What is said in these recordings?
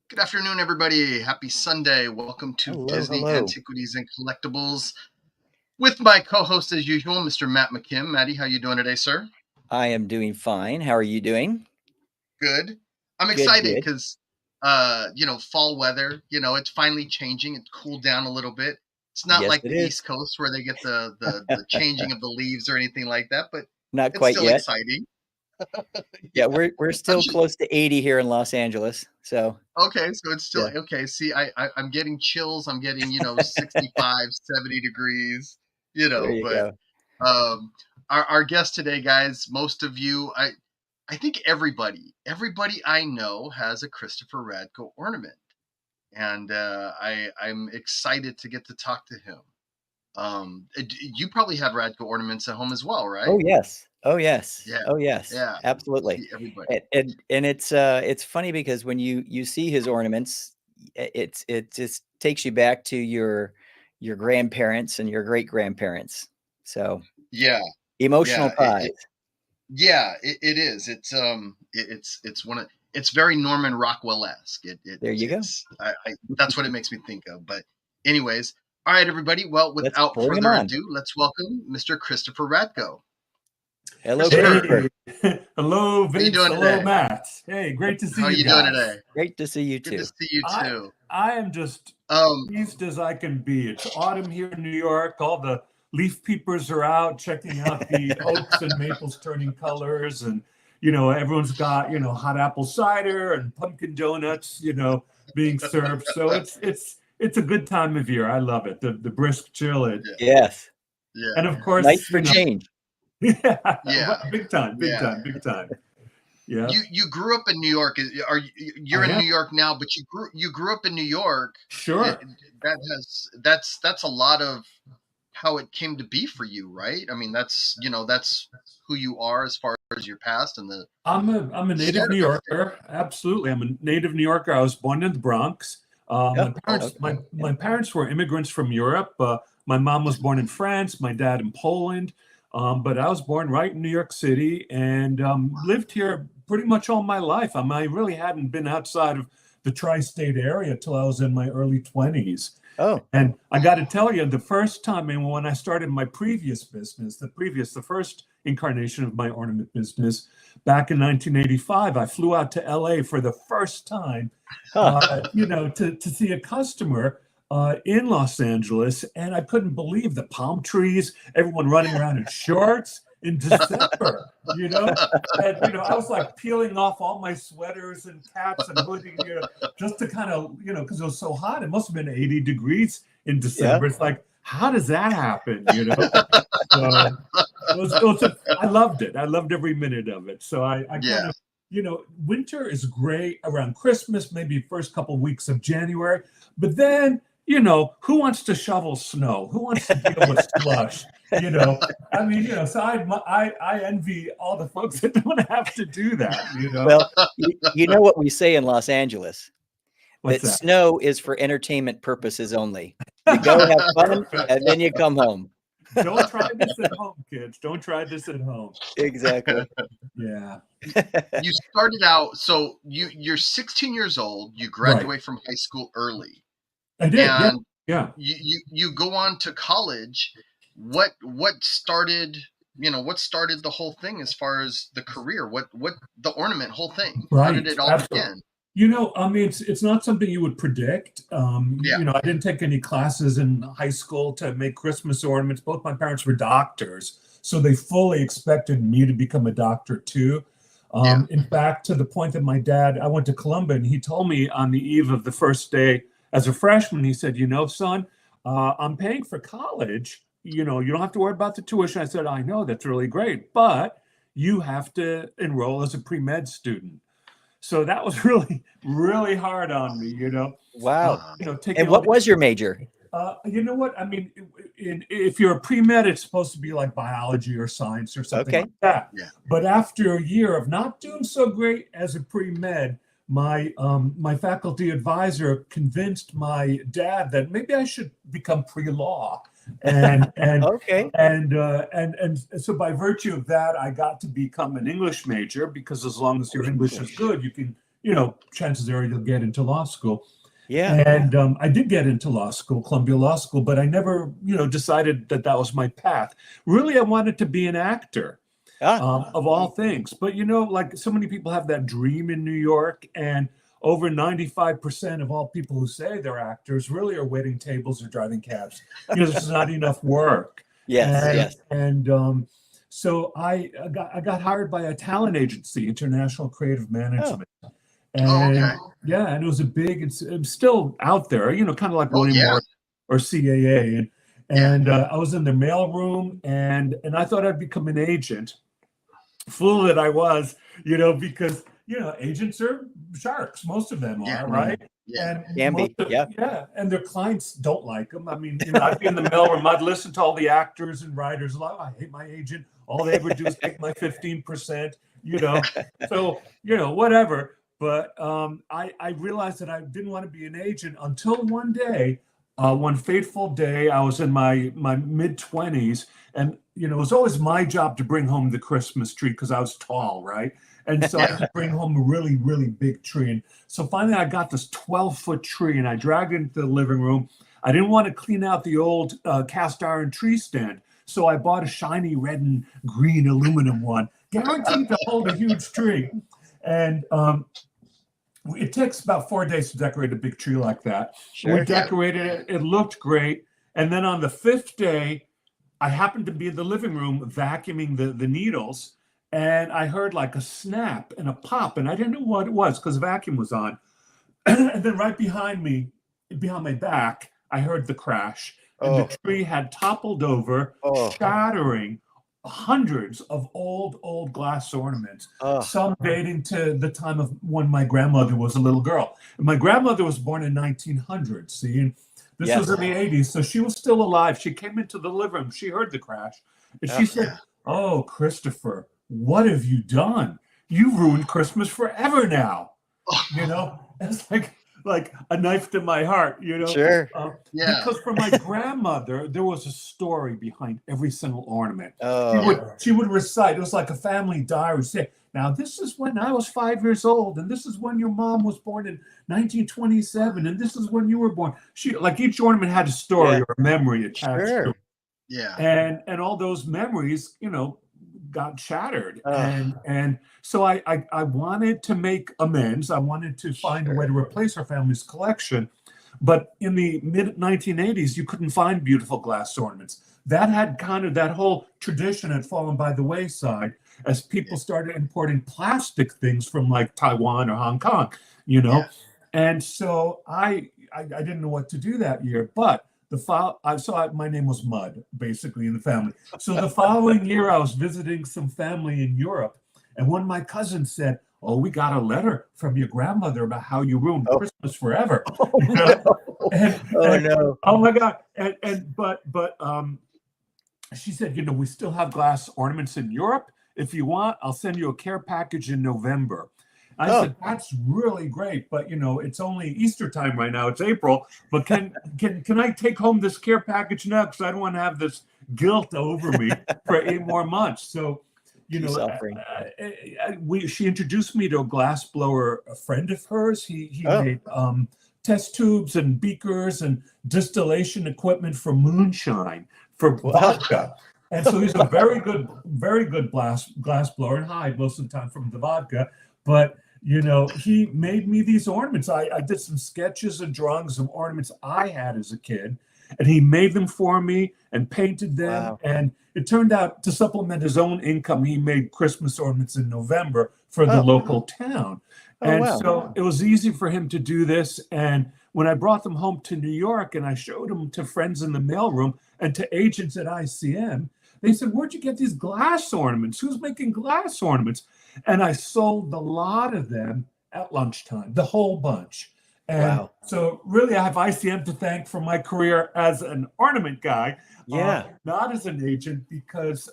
Good afternoon, everybody. Happy Sunday. Welcome to Hello, Disney hello. Antiquities and Collectibles with my co-host, as usual, Mr. Matt McKim. Matty, how you doing today, sir? I am doing fine. How are you doing? Good. I'm Good, excited good. because, fall weather, it's finally changing. It's cooled down a little bit. It's not Yes, like it the is. East Coast where they get the changing of the leaves or anything like that, but Not it's quite still yet. exciting. Yeah, we're still close to 80 here in Los Angeles. So Okay, so it's still yeah. okay. See, I'm getting chills. I'm getting, 65, 70 degrees, There you but go. um our guest today, guys, most of you, I think everybody I know has a Christopher Radko ornament. And I'm excited to get to talk to him. You probably have Radko ornaments at home as well, right? Oh yes. Oh yes. Yeah. Oh yes. Yeah. Absolutely. See everybody. And it's funny because when you see his ornaments, it just takes you back to your grandparents and your great grandparents. So Yeah. emotional Yeah. ties. Yeah, it is. It's it's very Norman Rockwell-esque. There you go. That's what it makes me think of. But anyways, all right, everybody. Well, Let's without bring him further on. ado, let's welcome Mr. Christopher Radko. Hello, Christopher, Christopher. Hey, hello, how you Vince. doing Hello, today? Matt. Hey, great to How see are you you doing guys. today? Great to see you Good to too. see you I too. I am just Um, pleased as I can be. It's autumn here in New York. All the leaf peepers are out checking out the oaks and maples turning colors, and everyone's got hot apple cider and pumpkin donuts being served. So it's a good time of year. I love it. The brisk chill it, yeah, Yes. and yeah. of Nice course for change. Yeah, yeah, big time, big yeah. time, big time. Yeah, You grew up in New York. You're I in am. New York now, but you grew up in New York. Sure. That's a lot of how it came to be for you, right? I mean, that's who you are as far as your past and the I'm a start native New of everything. Yorker. Absolutely, I'm a native New Yorker. I was born in the Bronx. Oh, My Oh, parents okay. my parents were immigrants from Europe. My mom was born in France. My dad in Poland. But I was born right in New York City and lived here pretty much all my life. I really hadn't been outside of the tri-state area till I was in my early 20s. Oh, And I got to tell you, the first time, and when I started my previous business, the first incarnation of my ornament business back in 1985, I flew out to LA for the first time, huh. to see a customer in Los Angeles. And I couldn't believe the palm trees, everyone running around in shorts in December, And, I was like peeling off all my sweaters and caps and hoodies, just to kind of, because it was so hot. It must have been 80 degrees in Yeah. December. It's like, how does that happen? So I loved it. I loved every minute of it. So I kind yeah, of, winter is great around Christmas, maybe first couple weeks of January. But then, who wants to shovel snow? Who wants to deal with slush? I mean, so I envy all the folks that don't have to do that. Well, you know what we say in Los Angeles, What's that that? snow is for entertainment purposes only. You go have fun and then you come home. Don't try this at home, kids. Don't try this at home. Exactly. Yeah. you started out. So you're 16 years old. You Right. graduate from high school early, I did. Yeah. and Yeah. you go on to college. What started? What started the whole thing as far as the career? What the ornament whole thing? How did Right. it all Absolutely. begin? I mean, it's not something you would predict. Yeah, I didn't take any classes in high school to make Christmas ornaments. Both my parents were doctors, so they fully expected me to become a doctor too. yeah, In fact, to the point that I went to Columbia, and he told me on the eve of the first day as a freshman, he said, son, I'm paying for college. You don't have to worry about the tuition. I said, I know, that's really great, but you have to enroll as a pre-med student. So that was really, really hard on me. Wow. Taking And all what was your major? you know what? I mean, if you're a pre-med, it's supposed to be like biology or science or something Okay. like that. yeah. But after a year of not doing so great as a pre-med, my faculty advisor convinced my dad that maybe I should become pre-law. And and Okay. and so by virtue of that, I got to become an English major because as long as your English is English. good, you can chances are you'll get into law school. Yeah. And I did get into law school, Columbia Law School, but I never, decided that that was my path. Really, I wanted to be an actor, of all things. But, like so many people have that dream in New York, and over 95% of all people who say they're actors really are waiting tables or driving cabs. There's not enough work. Yes. So I got hired by a talent agency, International Creative Management. Oh, okay. And it was it's still out there, kind of like Oh, William yeah. Morris or CAA. And I was in the mailroom, and I thought I'd become an agent. Fool that I was, because agents are sharks. Most of them are, right? Yeah. And and their clients don't like them. I mean, I'd be in the mailroom, I'd listen to all the actors and writers. I hate my agent. All they ever do is take my 15%. So whatever. But I realized that I didn't want to be an agent until one day, one fateful day. I was in my mid-20s, and it was always my job to bring home the Christmas tree because I was tall, right? And so I had to bring home a really, really big tree. And so finally I got this 12-foot tree, and I dragged it into the living room. I didn't want to clean out the old cast iron tree stand, so I bought a shiny red and green aluminum one, guaranteed to hold a huge tree. And it takes about 4 days to decorate a big tree like that. Sure. We decorated it. It looked great. And then on the 5th day, I happened to be in the living room vacuuming the needles, and I heard like a snap and a pop, and I didn't know what it was because the vacuum was on. And then right behind me, behind my back, I heard the crash. And the tree had toppled over, shattering hundreds of old glass ornaments, some dating to the time of when my grandmother was a little girl. And my grandmother was born in 1900, see, and this was in the 80s, so she was still alive. She came into the living room, she heard the crash, and she said, "Oh, Christopher, what have you done? You've ruined Christmas forever now." It's like a knife to my heart, Sure. Because for my grandmother, there was a story behind every single ornament. Oh. She would recite. It was like a family diary. Say, now this is when I was 5 years old, and this is when your mom was born in 1927, and this is when you were born. She like each ornament had a story or a memory attached to it. Yeah. And all those memories, got shattered. And so I wanted to make amends. I wanted to find a way to replace our family's collection. But in the mid 1980s, you couldn't find beautiful glass ornaments. That had that whole tradition had fallen by the wayside as people started importing plastic things from like Taiwan or Hong Kong, And so I didn't know what to do that year, but my name was Mud, basically, in the family. So the following year, I was visiting some family in Europe, and one of my cousins said, "Oh, we got a letter from your grandmother about how you ruined Christmas forever." No. Oh my God! But she said, we still have glass ornaments in Europe. If you want, I'll send you a care package in November. I said, "That's really great, but it's only Easter time right now. It's April. But can I take home this care package now? Because I don't want to have this guilt over me for 8 more months." So, she introduced me to a glass blower, a friend of hers. He made test tubes and beakers and distillation equipment for moonshine, for vodka. And so he's a very good glass blower, and hide most of the time from the vodka, but. He made me these ornaments. I did some sketches and drawings of ornaments I had as a kid, and he made them for me and painted them. Wow. And it turned out to supplement his own income, he made Christmas ornaments in November for the local town. So it was easy for him to do this. And when I brought them home to New York and I showed them to friends in the mailroom and to agents at ICM, they said, "Where'd you get these glass ornaments? Who's making glass ornaments?" And I sold a lot of them at lunchtime, the whole bunch. And so really I have ICM to thank for my career as an ornament guy, not as an agent, because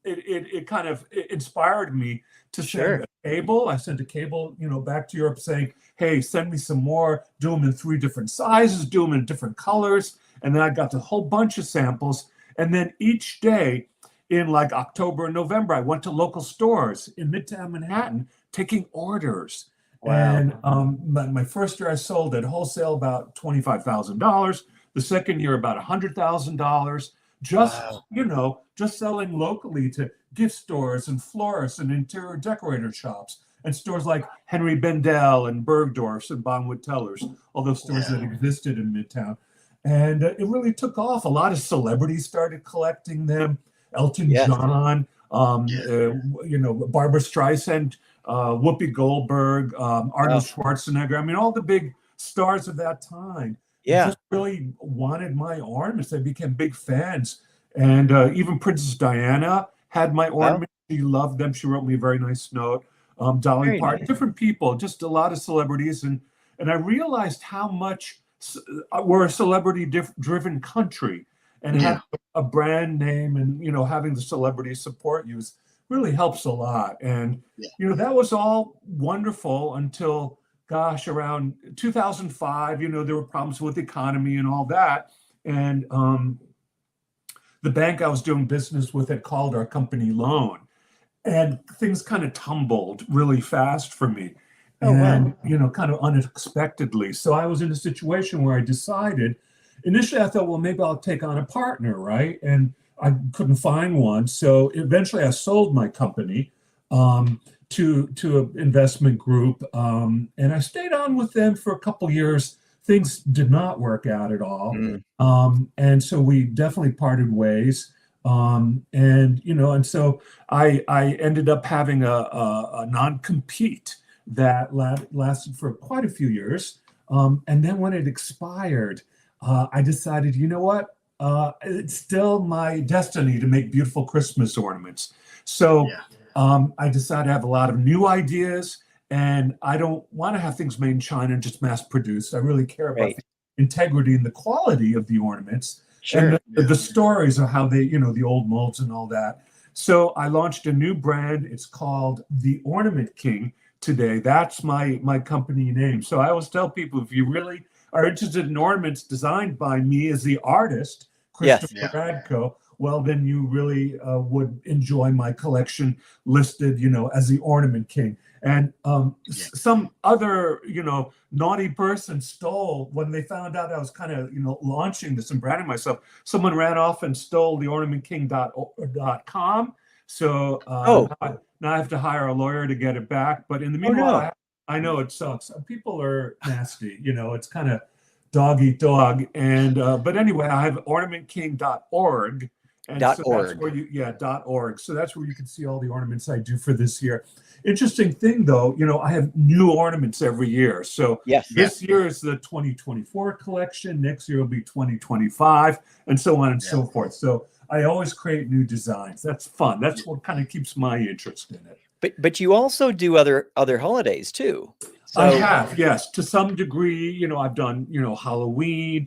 it kind of inspired me to send a cable. I sent a cable, back to Europe saying, "Hey, send me some more, do them in 3 different sizes, do them in different colors." And then I got a whole bunch of samples. And then each day, in like October and November, I went to local stores in Midtown Manhattan taking orders. Wow. And my first year I sold at wholesale about $25,000. The second year about $100,000. Just, Wow. just selling locally to gift stores and florists and interior decorator shops and stores like Henry Bendel and Bergdorf's and Bonwood Tellers, all those stores that existed in Midtown. And it really took off. A lot of celebrities started collecting them. Elton John, Barbara Streisand, Whoopi Goldberg, Arnold Schwarzenegger. I mean, all the big stars of that time just really wanted my ornaments. They became big fans. And even Princess Diana had my ornaments. She loved them. She wrote me a very nice note. Dolly Parton, different people, just a lot of celebrities. And I realized how much we're a celebrity-driven country. And having a brand name and, having the celebrities support you really helps a lot. And, that was all wonderful until, gosh, around 2005, there were problems with the economy and all that. And the bank I was doing business with had called our company loan. And things kind of tumbled really fast for me. And, kind of unexpectedly. So I was in a situation where I decided, initially I thought, well, maybe I'll take on a partner, right? And I couldn't find one. So eventually I sold my company to an investment group. And I stayed on with them for a couple of years. Things did not work out at all. And so we definitely parted ways. And so I ended up having a non-compete that lasted for quite a few years. And then when it expired, I decided, you know what? It's still my destiny to make beautiful Christmas ornaments. So I decided I have a lot of new ideas, and I don't want to have things made in China and just mass produced. I really care about the integrity and the quality of the ornaments and the stories of how they, the old molds and all that. So I launched a new brand. It's called the Ornament King today. That's my company name. So I always tell people, if you really are interested in ornaments designed by me as the artist, Christopher Radko, well, then you really would enjoy my collection listed, as the Ornament King. And some other, naughty person stole, when they found out I was kind of, launching this and branding myself, someone ran off and stole the ornamentking.com. So now I have to hire a lawyer to get it back. But in the meanwhile, I know it sucks. People are nasty, it's kind of dog eat dog. And but anyway, I have ornamentking.org. And so that's where .org. So that's where you can see all the ornaments I do for this year. Interesting thing though, I have new ornaments every year. So this year is the 2024 collection. Next year will be 2025, and so on and so forth. So I always create new designs. That's fun. That's what kind of keeps my interest in it. But you also do other holidays too. So, I have, yes, to some degree. I've done Halloween,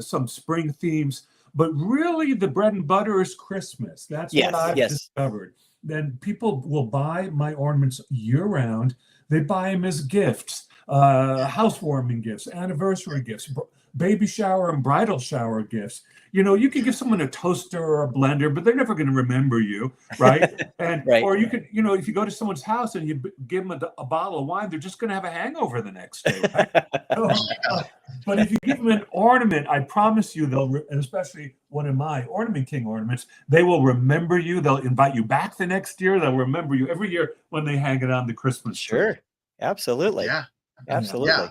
some spring themes, but really the bread and butter is Christmas. That's what I've discovered. Then people will buy my ornaments year round. They buy them as gifts, housewarming gifts, anniversary gifts, baby shower and bridal shower gifts. You could give someone a toaster or a blender, but they're never going to remember you, right? And or you could, if you go to someone's house and you give them a bottle of wine, they're just going to have a hangover the next day, right? But if you give them an ornament, I promise you, and especially one of my Ornament King ornaments, they will remember you. They'll invite you back the next year. They'll remember you every year when they hang it on the Christmas tree. Sure, absolutely, absolutely. Yeah.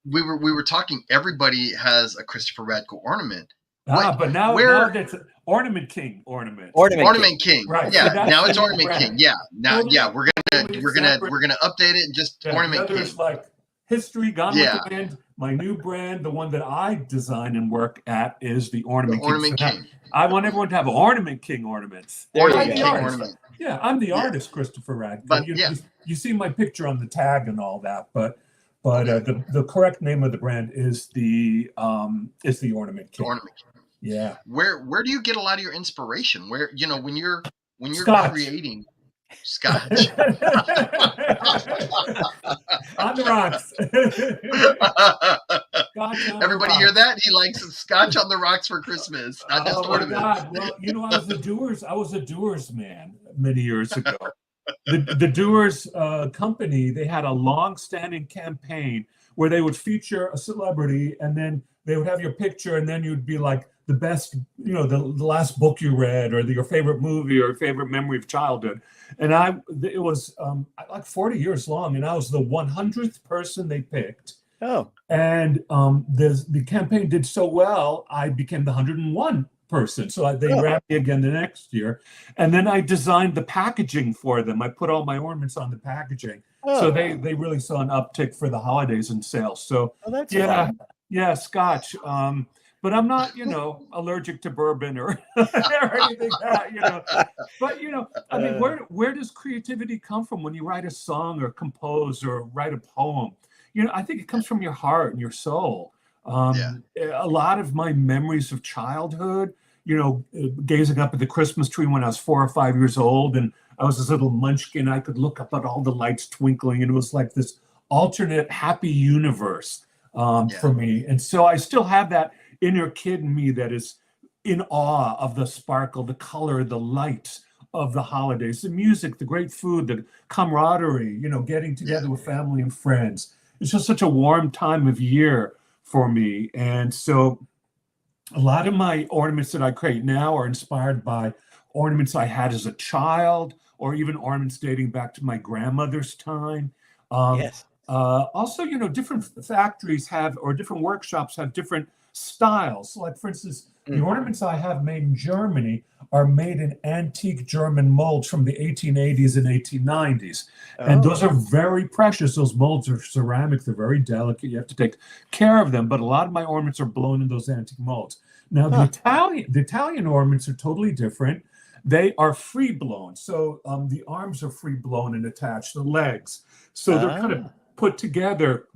We were talking. Everybody has a Christopher Radko ornament. But now it's Ornament King ornament. Ornament King. Right. Yeah. So now it's Ornament King. Yeah. Now, we're gonna update it and just Ornament King. There's like history gone with the brand. My new brand, the one that I design and work at, is the Ornament King. I want everyone to have Ornament King ornaments. Ornament King ornament. Yeah, I'm the artist, Christopher Radko. But you see my picture on the tag and all that, but the correct name of the brand is the Ornament King. Ornament King. Yeah. Where do you get a lot of your inspiration? Where when you're creating Scotch on the rocks. Everybody hear that? He likes some Scotch on the rocks for Christmas. Not just ornaments. Well, I was a doers man many years ago. the Doers company, they had a long-standing campaign where they would feature a celebrity, and then they would have your picture, and then you'd be like the best, the last book you read, or your favorite movie, or your favorite memory of childhood. And it was like 40 years long, and I was the 100th person they picked. Oh. And the campaign did so well, I became the 101 person. So they grabbed me again the next year. And then I designed the packaging for them. I put all my ornaments on the packaging. So they really saw an uptick for the holidays and sales. So that's fun. Yeah, Scotch. But I'm not, allergic to bourbon or anything like that, But, I mean, where does creativity come from when you write a song or compose or write a poem? I think it comes from your heart and your soul. A lot of my memories of childhood, gazing up at the Christmas tree when I was 4 or 5 years old, and I was this little munchkin. I could look up at all the lights twinkling, and it was like this alternate happy universe for me. And so I still have that inner kid in me that is in awe of the sparkle, the color, the light of the holidays, the music, the great food, the camaraderie, getting together with family and friends. It's just such a warm time of year for me. And so a lot of my ornaments that I create now are inspired by ornaments I had as a child, or even ornaments dating back to my grandmother's time. Also, different factories or different workshops have different styles. Like, for instance, the ornaments I have made in Germany are made in antique German molds from the 1880s and 1890s. And those are very precious. Those molds are ceramic. They're very delicate. You have to take care of them. But a lot of my ornaments are blown in those antique molds. Now, the Italian ornaments are totally different. They are free blown. So the arms are free blown and attached, the legs. So they're kind of put together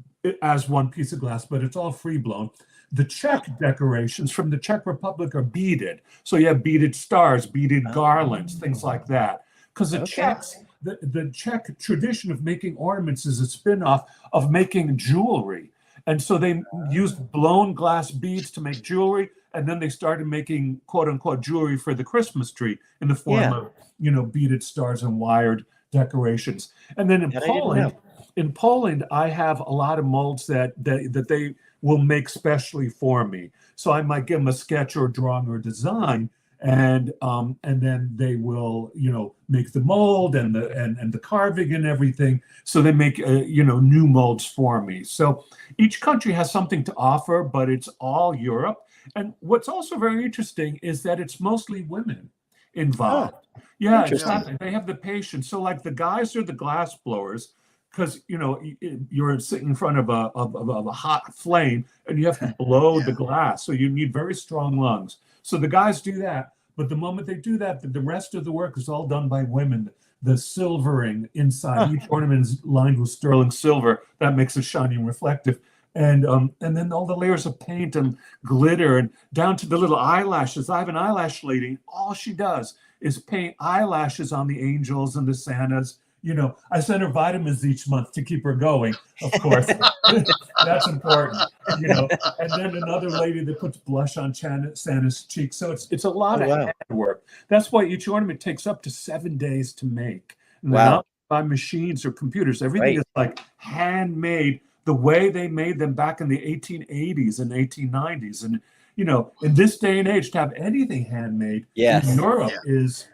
as one piece of glass, but it's all free blown. The Czech decorations from the Czech Republic are beaded. So you have beaded stars, beaded garlands, things like that. Because the Czech tradition of making ornaments is a spin-off of making jewelry. And so they used blown glass beads to make jewelry, and then they started making quote-unquote jewelry for the Christmas tree in the form of, beaded stars and wired decorations. And then in Poland, I have a lot of molds that they will make specially for me. So I might give them a sketch or drawing or design, and then they will, make the mold and the carving and everything. So they make new molds for me. So each country has something to offer, but it's all Europe. And what's also very interesting is that it's mostly women involved. Exactly. They have the patience. So like the guys are the glass blowers, because you're sitting in front of a hot flame and you have to blow the glass, so you need very strong lungs. So the guys do that, but the moment they do that, the rest of the work is all done by women. The silvering inside, each ornament is lined with sterling silver that makes it shiny and reflective, and then all the layers of paint and glitter, and down to the little eyelashes. I have an eyelash lady. All she does is paint eyelashes on the angels and the Santas. I send her vitamins each month to keep her going, of course. That's important, And then another lady that puts blush on Santa's cheeks. So it's a lot of hand work. That's why each ornament takes up to 7 days to make. And they're not by machines or computers. Everything is like handmade the way they made them back in the 1880s and 1890s. And, in this day and age, to have anything handmade in Europe is,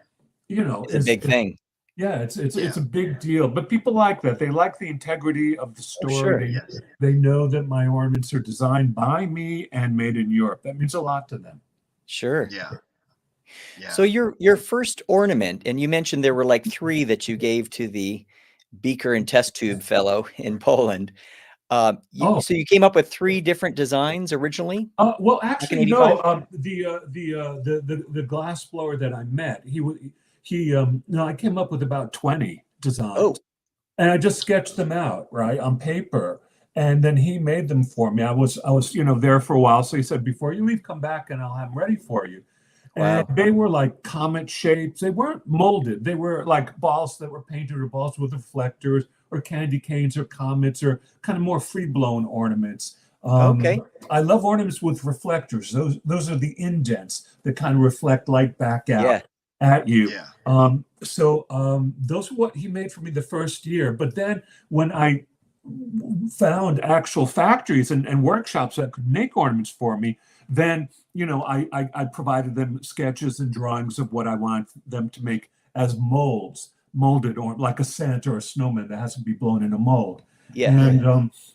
it's a big thing. Yeah, it's a big deal, but people like that. They like the integrity of the story. They know that my ornaments are designed by me and made in Europe. That means a lot to them. Sure. Yeah. So your first ornament, and you mentioned there were like 3 that you gave to the beaker and test tube fellow in Poland. So you came up with 3 different designs originally? Well, actually, no. The glass blower that I met, I came up with about 20 designs, and I just sketched them out on paper, and then he made them for me. I was there for a while, so he said, "Before you leave, come back, and I'll have them ready for you." And they were like comet shapes. They weren't molded. They were like balls that were painted, or balls with reflectors, or candy canes, or comets, or kind of more free blown ornaments. I love ornaments with reflectors. Those are the indents that kind of reflect light back out. at you. Yeah. Those are what he made for me the first year. But then when I found actual factories and workshops that could make ornaments for me, then, I provided them sketches and drawings of what I want them to make as molded, or like a Santa or a snowman that has to be blown in a mold. Yeah.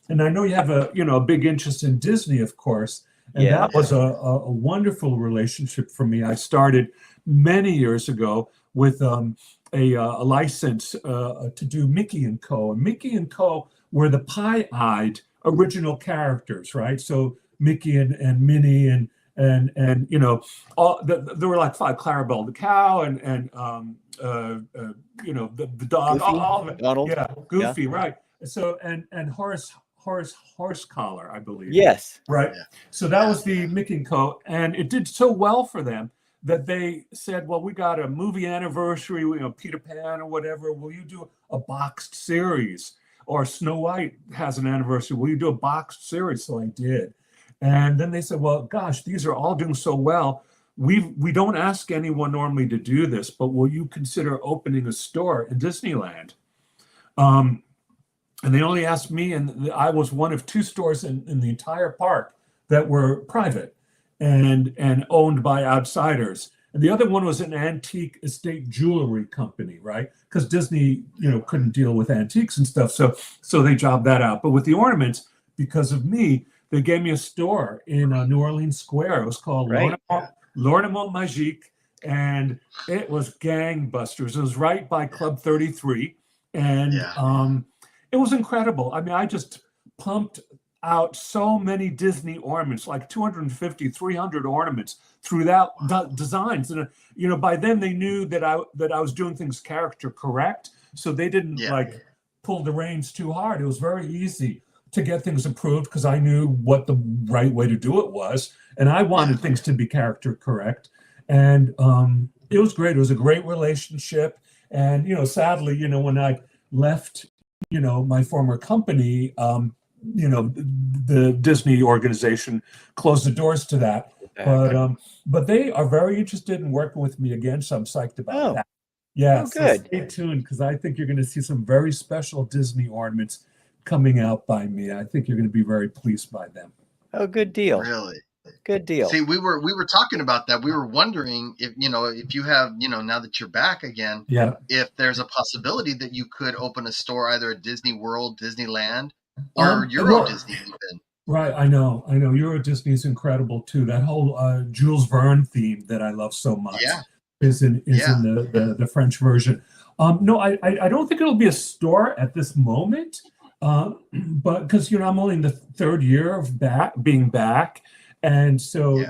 And I know you have a big interest in Disney, of course. And that was a wonderful relationship for me. I started many years ago with a license to do Mickey and Co. And Mickey and Co. were the pie-eyed original characters, right? So Mickey and Minnie and there were like 5, Clarabelle the cow and the dog, Goofy? all of it. Donald? Yeah, Goofy, right. So and Horace Horsecollar, I believe. Yes. Right. Yeah. So that was the Mickey and Co. And it did so well for them that they said, well, we got a movie anniversary, Peter Pan or whatever. Will you do a boxed series? Or Snow White has an anniversary. Will you do a boxed series? So I did. And then they said, well, gosh, these are all doing so well. We don't ask anyone normally to do this, but will you consider opening a store in Disneyland? And they only asked me, and I was one of 2 stores in the entire park that were private and owned by outsiders. And the other one was an antique estate jewelry company, right? Because Disney, couldn't deal with antiques and stuff. So they jobbed that out. But with the ornaments, because of me, they gave me a store in New Orleans Square. It was called L'Ornament Magique. And it was gangbusters. It was right by Club 33. And it was incredible. I mean, I just pumped out so many Disney ornaments, like 250, 300 ornaments throughout designs. And, by then they knew that I was doing things character correct. So they didn't pull the reins too hard. It was very easy to get things approved because I knew what the right way to do it was. And I wanted things to be character correct. And it was great. It was a great relationship. And, sadly, when I left, my former company, the Disney organization closed the doors to that. But they are very interested in working with me again. So I'm psyched about that. Yeah. So stay tuned because I think you're going to see some very special Disney ornaments coming out by me. I think you're going to be very pleased by them. Oh, good deal. Really? Good deal. See, we were talking about that. We were wondering if you have, now that you're back again, if there's a possibility that you could open a store either at Disney World, Disneyland, or Euro Disney even. Right, I know. Euro Disney is incredible too. That whole Jules Verne theme that I love so much is in the French version. No, I don't think it'll be a store at this moment, but because I'm only in the 3rd year of being back. And so,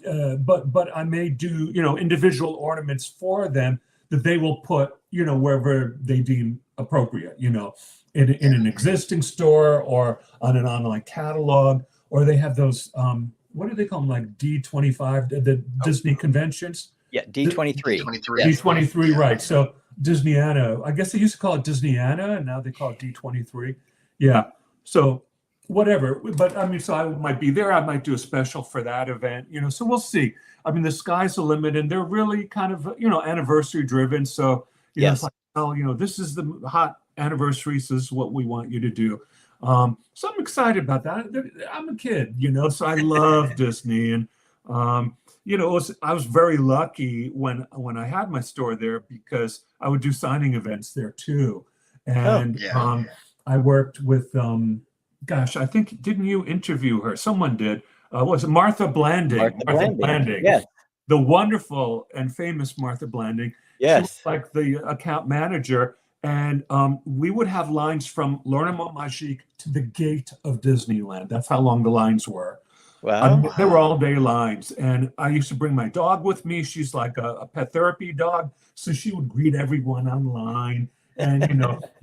but I may do, individual ornaments for them that they will put, wherever they deem appropriate, in an existing store or on an online catalog, or they have those, what do they call them? Like D25, the Disney conventions? Yeah, D23. D23, right. So Disneyana, I guess they used to call it Disneyana and now they call it D23. Yeah. So whatever, but I mean, so I might be there. I might do a special for that event, so we'll see. I mean, the sky's the limit and they're really kind of, anniversary driven. So, it's like, this is the hot anniversary. So this is what we want you to do. So I'm excited about that. I'm a kid, so I love Disney. And, I was very lucky when I had my store there because I would do signing events there too. And I worked with, gosh, I think, didn't you interview her? Someone did. Was it Martha Blanding? Martha Blanding. Yes. The wonderful and famous Martha Blanding. Yes. She was like the account manager. And we would have lines from L'Ornament Magique to the gate of Disneyland. That's how long the lines were. Wow. They were all day lines. And I used to bring my dog with me. She's like a pet therapy dog. So she would greet everyone online. And,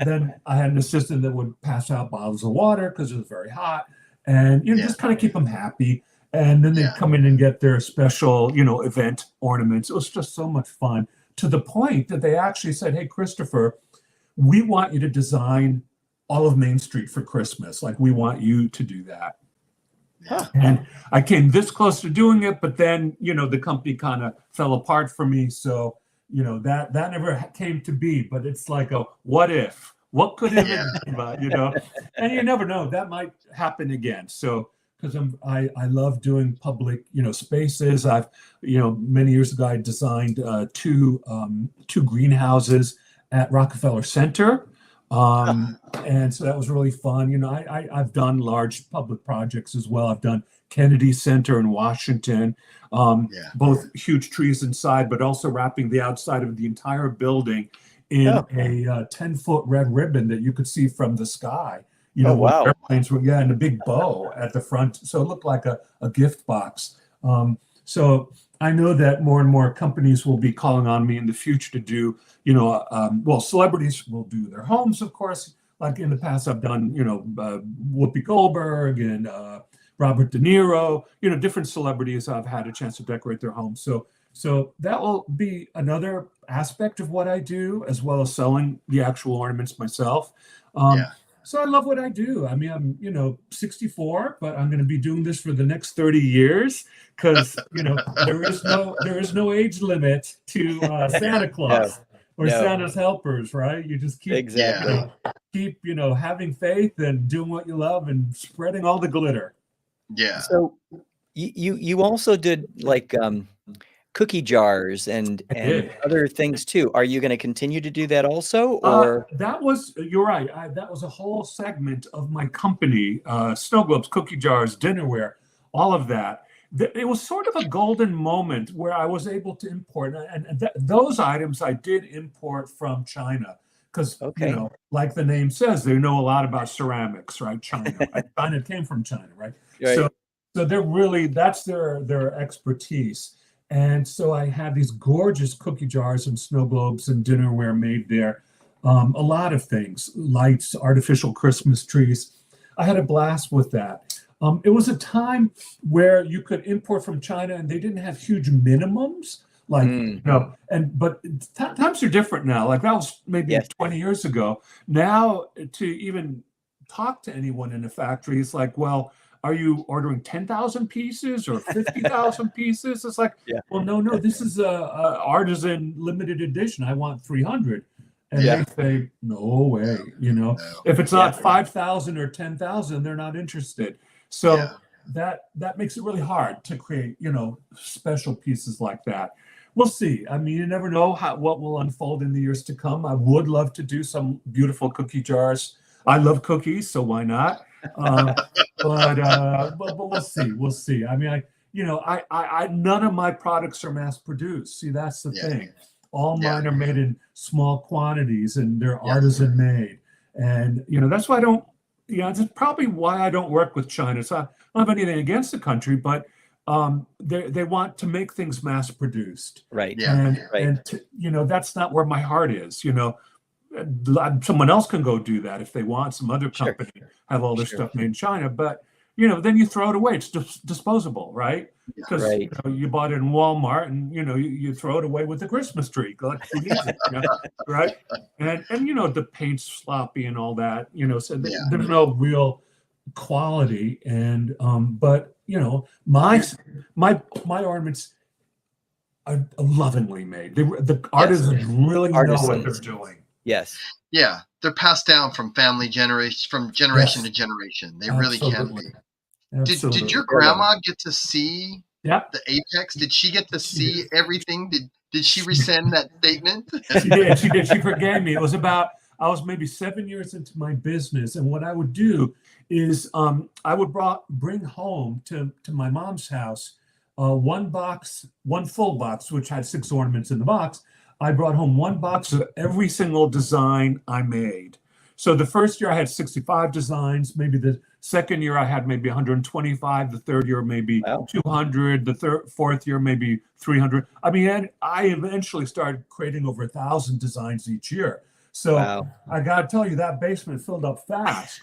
then I had an assistant that would pass out bottles of water because it was very hot and, just kind of keep them happy. And then they'd come in and get their special, event ornaments. It was just so much fun to the point that they actually said, hey, Christopher, we want you to design all of Main Street for Christmas. Like, we want you to do that. Huh. And I came this close to doing it, but then, the company kind of fell apart for me. So that never came to be, but it's like a what if? What could it have been? And you never know, that might happen again. So because I love doing public spaces. I've many years ago I designed two greenhouses at Rockefeller Center. And so that was really fun. I've done large public projects as well. I've done Kennedy Center in Washington, both huge trees inside, but also wrapping the outside of the entire building in a 10-foot red ribbon that you could see from the sky. Wow. Airplanes were, and a big bow at the front. So it looked like a gift box. So I know that more and more companies will be calling on me in the future to do, celebrities will do their homes, of course. Like in the past, I've done, Whoopi Goldberg and Robert De Niro, different celebrities I've had a chance to decorate their homes. So that will be another aspect of what I do, as well as selling the actual ornaments myself. So I love what I do. I mean, I'm, 64, but I'm going to be doing this for the next 30 years because, there is no age limit to Santa Claus or Santa's helpers, right? You just keep, keep having faith and doing what you love and spreading all the glitter. Yeah. So you also did like cookie jars and other things too. Are you going to continue to do that also, or you're right. That was a whole segment of my company, snow globes, cookie jars, dinnerware, all of that. It was sort of a golden moment where I was able to import, and those items I did import from China because, like the name says, they know a lot about ceramics, right? China came from China, right? So they're really, that's their expertise. And so I had these gorgeous cookie jars and snow globes and dinnerware made there. A lot of things, lights, artificial Christmas trees. I had a blast with that. It was a time where you could import from China and they didn't have huge minimums. But times are different now. Like that was maybe 20 years ago. Now to even talk to anyone in a factory, it's like, well, are you ordering 10,000 pieces or 50,000 pieces? It's like, well, no, this is a artisan limited edition. I want 300. And they say, no way, if it's not 5,000 or 10,000, they're not interested. So that makes it really hard to create, special pieces like that. We'll see. I mean, you never know what will unfold in the years to come. I would love to do some beautiful cookie jars. I love cookies, so why not? But we'll see. We'll see. I mean, I none of my products are mass produced. See, that's the thing. All mine are made in small quantities and they're artisan made. And that's why I don't. That's probably why I don't work with China. So I don't have anything against the country, but they want to make things mass produced. Right. Yeah. And that's not where my heart is. Someone else can go do that if they want. Some other company have all their stuff made in China, but then you throw it away. It's disposable, right? Because you bought it in Walmart, and you throw it away with the Christmas tree. Like, who needs it, right? And the paint's sloppy and all that. So there's no real quality. And but my ornaments are lovingly made. The artisans really know what they're doing. Yes. Yeah, they're passed down from generation to generation. They really can be. Did your grandma get to see the apex? Did she get to see everything? Did she rescind that statement? She did. She did. She forgave me. It was about, I was maybe 7 years into my business, and what I would do is I would bring home to my mom's house one full box, which had 6 ornaments in the box. I brought home one box of every single design I made. So the first year I had 65 designs. Maybe the second year I had maybe 125. The third year maybe 200. The fourth year maybe 300. I mean, I eventually started creating over 1,000 designs each year. So I got to tell you, that basement filled up fast.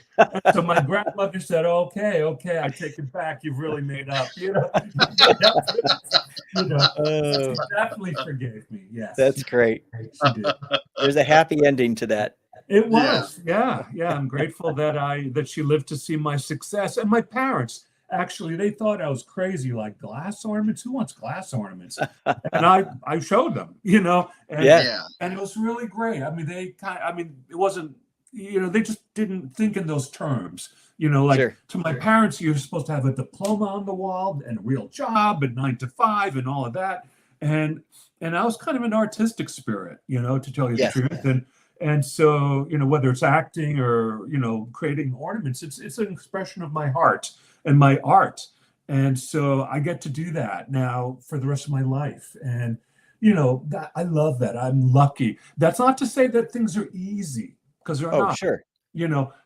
So my grandmother said, okay, I take it back. You've really made up. She definitely forgave me. Yes. That's great. She did. There's a happy ending to that. It was. Yeah. I'm grateful that she lived to see my success, and my parents actually, they thought I was crazy, like glass ornaments. Who wants glass ornaments? And I showed them, Yeah. and it was really great. I mean, it wasn't, they just didn't think in those terms. Like Sure. to my parents, you're supposed to have a diploma on the wall and a real job and 9 to 5 and all of that. And I was kind of an artistic spirit, to tell you the truth. And so, whether it's acting or, creating ornaments, it's an expression of my heart and my art. And so I get to do that now for the rest of my life. And, I love that. I'm lucky. That's not to say that things are easy, because they're not. Sure.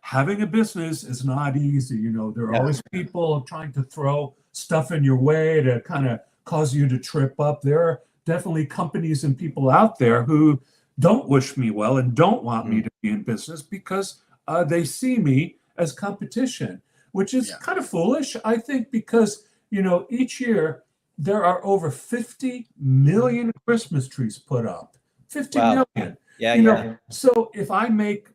Having a business is not easy. There are always people trying to throw stuff in your way to kind of cause you to trip up. There are definitely companies and people out there who don't wish me well and don't want me to be in business because they see me as competition, which is kind of foolish, I think, because, each year there are over 50 million Christmas trees put up. 50 million. Yeah. So if I make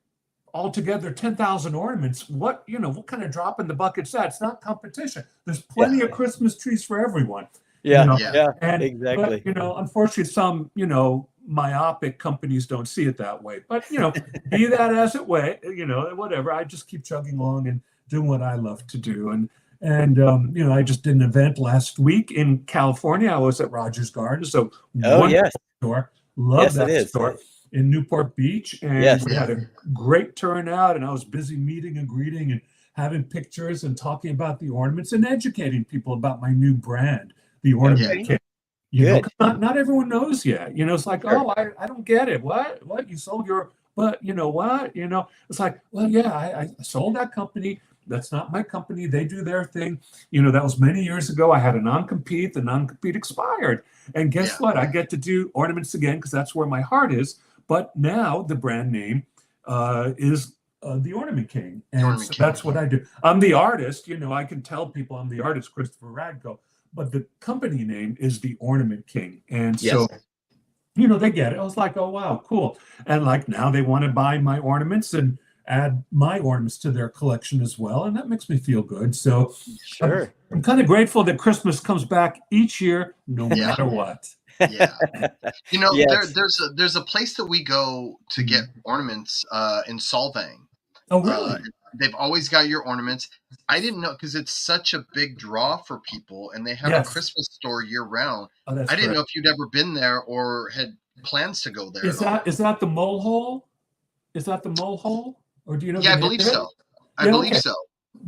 altogether 10,000 ornaments, what kind of drop in the bucket is that? It's not competition. There's plenty of Christmas trees for everyone. Exactly. But, unfortunately, some, myopic companies don't see it that way. But, be that as it may, whatever. I just keep chugging along and doing what I love to do. And I just did an event last week in California. I was at Rogers Gardens. So store. Love that store in Newport Beach. And we had a great turnout, and I was busy meeting and greeting and having pictures and talking about the ornaments and educating people about my new brand, the Ornament King. Not everyone knows yet. It's like, I don't get it. What? You sold your, but what? It's like, well, I sold that company. That's not my company. They do their thing. That was many years ago. I had a non-compete. The non-compete expired. And guess what? I get to do ornaments again because that's where my heart is. But now the brand name is the Ornament King. And that's what I do. I'm the artist. I can tell people I'm the artist, Christopher Radko. But the company name is the Ornament King. And so, they get it. I was like, oh, wow, cool. And like now they want to buy my ornaments and add my ornaments to their collection as well. And that makes me feel good. So I'm kind of grateful that Christmas comes back each year, no matter what. There's a place that we go to get ornaments in Solvang. Oh, really? They've always got your ornaments. I didn't know because it's such a big draw for people, and they have a Christmas store year round. I didn't know if you'd ever been there or had plans to go there. Is that the mole hole? Is that the mole hole? Or do you know? Yeah, I believe so. I believe so.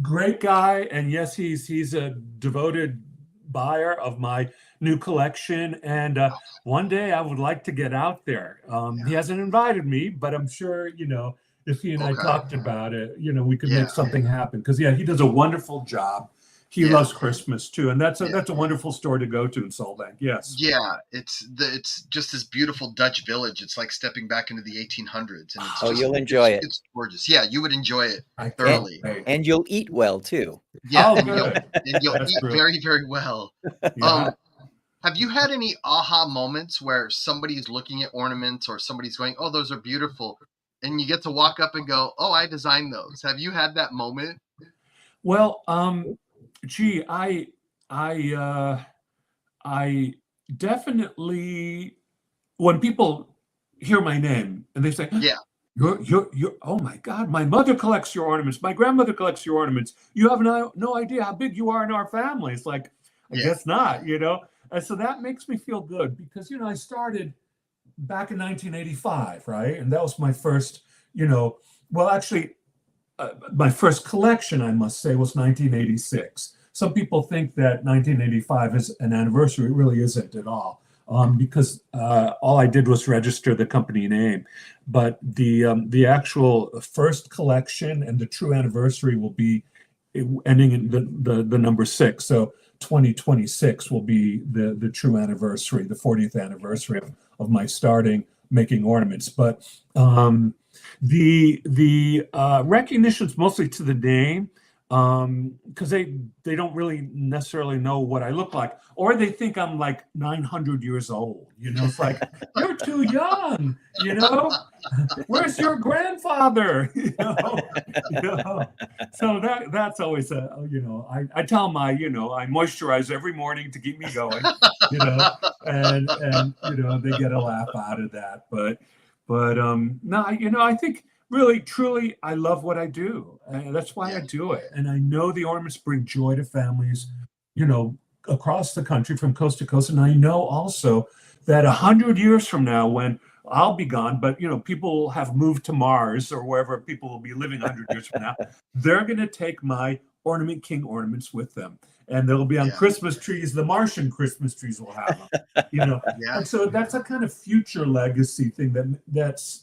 Great guy, and yes, he's a devoted buyer of my new collection. And one day I would like to get out there. He hasn't invited me, but I'm sure if he and I talked about it, we could make something happen. Because he does a wonderful job. He loves Christmas too, and that's a wonderful store to go to in Solvang. Yes. Yeah, it's just this beautiful Dutch village. It's like stepping back into the 1800s, and it's you'll enjoy it. It's gorgeous. Yeah, you would enjoy it thoroughly, and you'll eat well too. Yeah, you'll eat very, very well. Have you had any aha moments where somebody's looking at ornaments or somebody's going, "Oh, those are beautiful," and you get to walk up and go, "Oh, I designed those." Have you had that moment? Well, gee, I definitely, when people hear my name and they say, you're oh my God, my mother collects your ornaments, my grandmother collects your ornaments, you have no idea how big you are in our family. It's like, I guess not, and so that makes me feel good because I started back in 1985, right? And that was my first, my first collection, I must say, was 1986. Some people think that 1985 is an anniversary. It really isn't at all, because all I did was register the company name. But the actual first collection and the true anniversary will be ending in the number 6. So 2026 will be the true anniversary, the 40th anniversary of my starting making ornaments. But the recognition's mostly to the name. because they don't really necessarily know what I look like, or they think I'm like 900 years old. It's like, you're too young. Where's your grandfather? So that's always I tell them I moisturize every morning to keep me going. And they get a laugh out of that. But no, I think really, truly, I love what I do. And that's why I do it. And I know the ornaments bring joy to families, across the country from coast to coast. And I know also that 100 years from now, when I'll be gone, but people have moved to Mars or wherever people will be living 100 years from now, they're going to take my Ornament King ornaments with them. And they'll be on Christmas trees. The Martian Christmas trees will have them, And so that's a kind of future legacy thing that's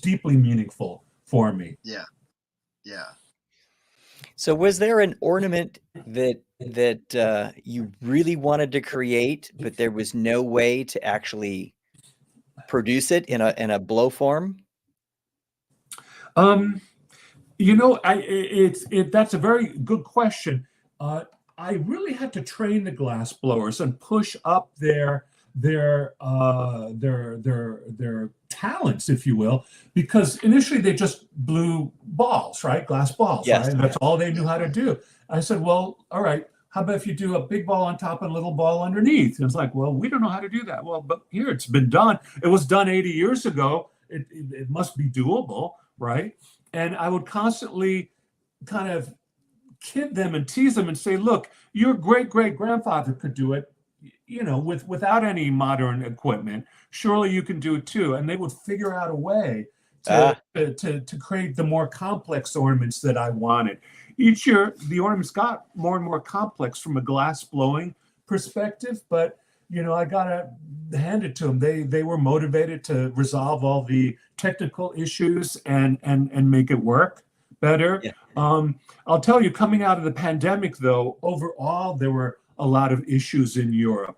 deeply meaningful for me. Yeah. So was there an ornament that you really wanted to create, but there was no way to actually produce it in a blow form? That's a very good question. I really had to train the glass blowers and push up their talents, if you will, because initially they just blew balls, right? Glass balls, right? And that's all they knew how to do. I said, well, all right, how about if you do a big ball on top and a little ball underneath? And it's like, well, we don't know how to do that. Well, but here it's been done. It was done 80 years ago. It must be doable, right? And I would constantly kind of kid them and tease them and say, look, your great-great-grandfather could do it, without any modern equipment. Surely you can do it too. And they would figure out a way to create the more complex ornaments that I wanted. Each year, the ornaments got more and more complex from a glass blowing perspective, but I gotta hand it to them. They were motivated to resolve all the technical issues and make it work better. I'll tell you, coming out of the pandemic, though, overall, there were a lot of issues in Europe.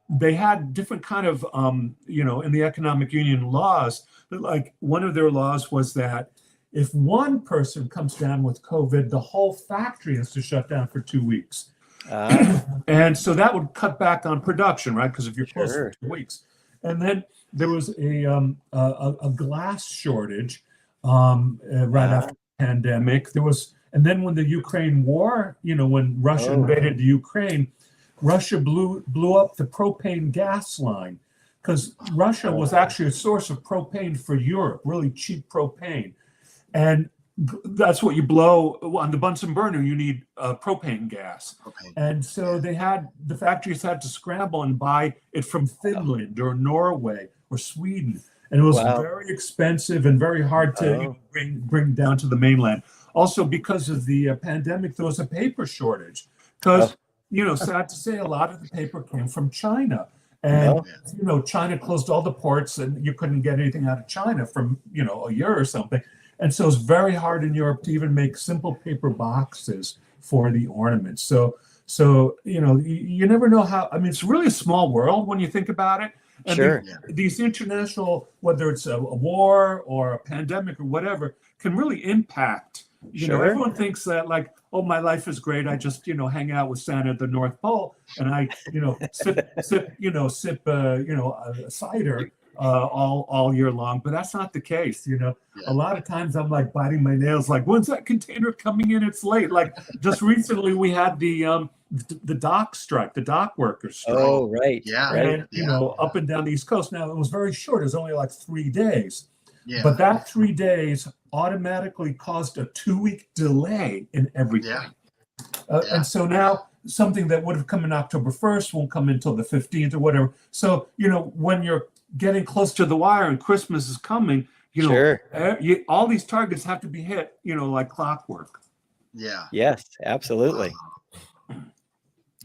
They had different kind of, in the Economic Union laws, like one of their laws was that if one person comes down with COVID, the whole factory has to shut down for 2 weeks. And so that would cut back on production, right? Because if you're closed for 2 weeks. And then there was a glass shortage right after the pandemic. And then when the Ukraine war, when Russia invaded the Ukraine, Russia blew up the propane gas line, because Russia was actually a source of propane for Europe, really cheap propane. And that's what you blow on the Bunsen burner. You need propane gas. And so the factories had to scramble and buy it from Finland or Norway or Sweden. And it was very expensive and very hard to bring down to the mainland. Also, because of the pandemic, there was a paper shortage. Because, sad to say, a lot of the paper came from China. And, China closed all the ports and you couldn't get anything out of China from, a year or something. And so it's very hard in Europe to even make simple paper boxes for the ornaments. So you never know how. I mean, it's really a small world when you think about it. And these international, whether it's a war or a pandemic or whatever, can really impact. Everyone thinks that like, oh, my life is great. I just hang out with Santa at the North Pole and I sip cider all year long, but that's not the case. A lot of times I'm like biting my nails, like, when's that container coming in? It's late. Like just recently we had the dock strike, the dock workers strike. Oh, right. And up and down the East Coast. Now it was very short. It was only like 3 days. But that 3 days automatically caused a 2-week delay in everything. And so now something that would have come in October 1st won't come until the 15th or whatever. So, when you're getting close to the wire and Christmas is coming, all these targets have to be hit, like clockwork. Yes, absolutely.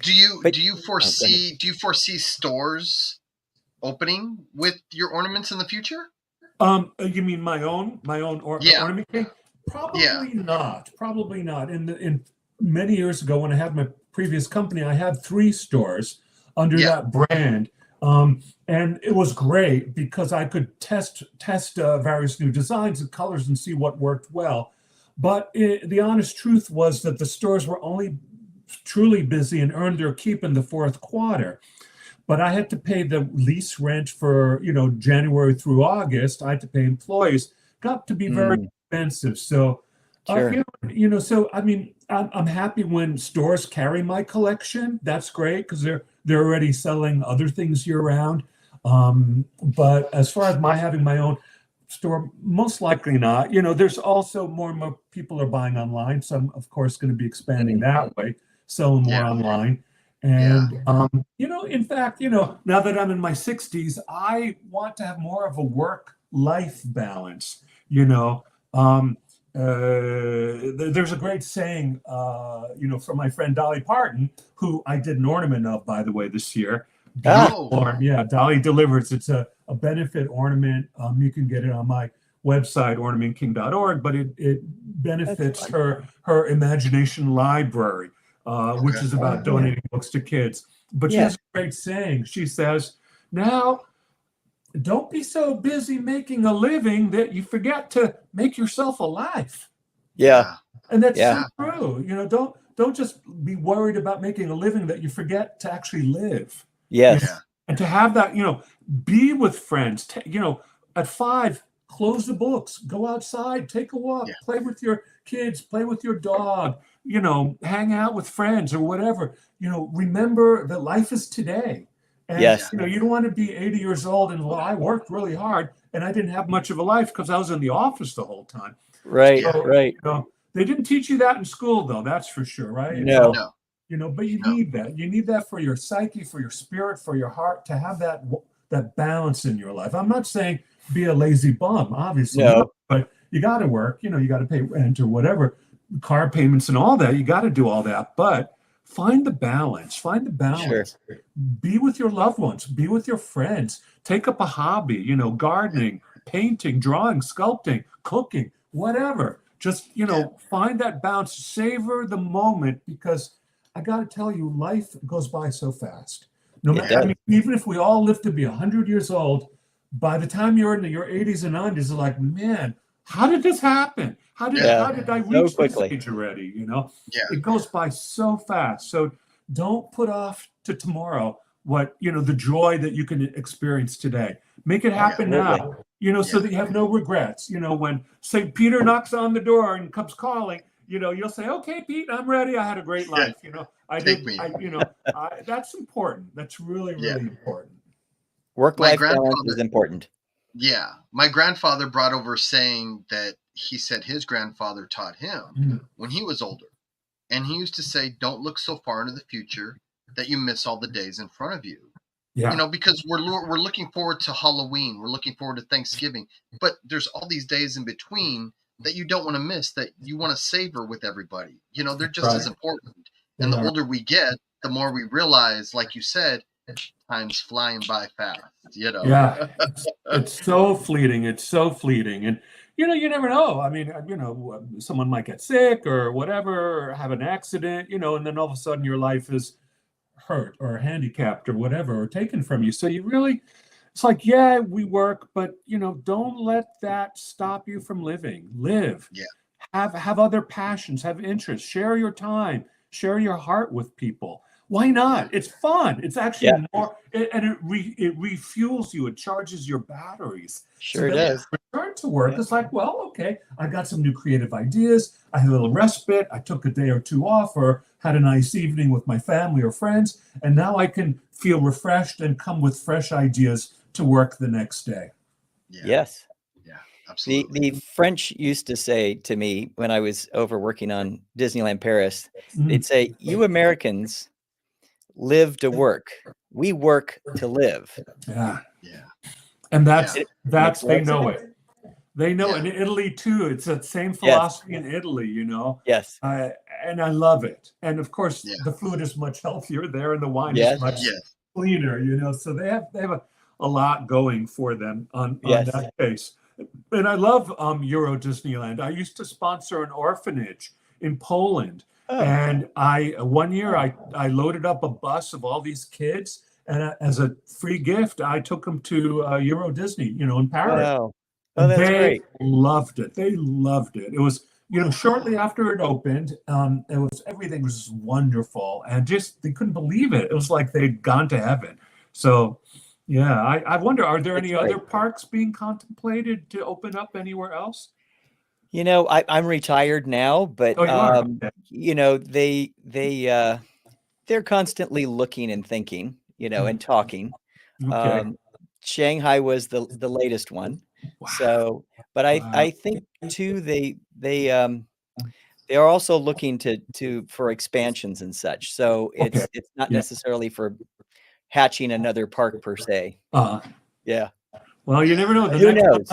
Do you foresee stores opening with your ornaments in the future? You mean my own ornament cake? Probably not. In many years ago, when I had my previous company, I had 3 stores under that brand. And it was great because I could test various new designs and colors and see what worked well. But the honest truth was that the stores were only truly busy and earned their keep in the fourth quarter. But I had to pay the lease rent for, January through August. I had to pay employees. Got to be very expensive. So, Sure. So I mean, I'm happy when stores carry my collection. That's great because they're already selling other things year round. But as far as my having my own store, most likely not. There's also more and more people are buying online. So I'm of course going to be expanding that way, selling more online. And in fact, now that I'm in my 60s, I want to have more of a work-life balance. There's a great saying, from my friend Dolly Parton, who I did an ornament of, by the way, this year. Dolly Delivers. It's a benefit ornament. You can get it on my website, ornamentking.org, but it benefits her imagination library, which is about donating books to kids. But she has a great saying. She says, now, don't be so busy making a living that you forget to make yourself alive. Yeah. And that's so true. Don't just be worried about making a living that you forget to actually live. Yes. And to have that, be with friends, at 5, close the books, go outside, take a walk, play with your kids, play with your dog, hang out with friends or whatever. Remember that life is today. And, you don't want to be 80 years old and, I worked really hard and I didn't have much of a life because I was in the office the whole time. Right, so, right. They didn't teach you that in school, though. That's for sure, right? No. But you need that. You need that for your psyche, for your spirit, for your heart, to have that balance in your life. I'm not saying be a lazy bum, obviously, but you got to work. You got to pay rent or whatever, car payments and all that. You got to do all that, but find the balance. Find the balance. Sure. Be with your loved ones. Be with your friends. Take up a hobby. Gardening, painting, drawing, sculpting, cooking, whatever. Just find that balance. Savor the moment, because I got to tell you, life goes by so fast. No matter, even if we all live to be 100 years old, by the time you're in your 80s and 90s, it's like, man, how did this happen? How did I reach this age already? It goes by so fast. So don't put off to tomorrow what the joy that you can experience today. Make it happen now. So that you have no regrets. When St. Peter knocks on the door and comes calling, you'll say, okay, Pete, I'm ready. I had a great life. That's important. That's really, really important. Work-life balance is important. Yeah. My grandfather brought over saying that he said his grandfather taught him when he was older. And he used to say, don't look so far into the future that you miss all the days in front of you. Yeah. Because we're looking forward to Halloween. We're looking forward to Thanksgiving. But there's all these days in between that you don't want to miss, that you want to savor with everybody. They're just as important. And the older we get, the more we realize, like you said, time's flying by fast. Yeah, it's so fleeting. It's so fleeting. And, you never know. I mean, someone might get sick or whatever, or have an accident, and then all of a sudden your life is hurt or handicapped or whatever, or taken from you. So it's like, we work, but don't let that stop you from living. Live. Yeah. Have other passions, have interests, share your time, share your heart with people. Why not? It's fun. It's actually more, and it refuels you. It charges your batteries. Sure, it does. Return to work. It's like, well, okay, I got some new creative ideas. I had a little respite. I took a day or two off, or had a nice evening with my family or friends, and now I can feel refreshed and come with fresh ideas to work the next day. Yeah. Yes. Yeah, absolutely. The French used to say to me when I was over working on Disneyland Paris, they'd say, you Americans live to work. We work to live. Yeah. Yeah. And that's they know it. They know in Italy too. It's that same philosophy in Italy, Yes. And I love it. And of course, the food is much healthier there, and the wine is much cleaner. So they have a lot going for them on that case. And I love Euro Disneyland. I used to sponsor an orphanage in Poland. Oh. And one year I loaded up a bus of all these kids, and as a free gift, I took them to Euro Disney, in Paris. Wow. Oh, that's great. Loved it. They loved it. It was shortly after it opened, everything was wonderful, and just they couldn't believe it. It was like they'd gone to heaven. So, yeah, I wonder, are there any other parks being contemplated to open up anywhere else? I'm retired now, but Oh, you are? Okay. they're constantly looking and thinking, and talking. Okay. Shanghai was the latest one. Wow. So, but Wow. I think too they are also looking for expansions and such. So it's not necessarily for hatching another park per se. Yeah. Well, you never know. Who knows?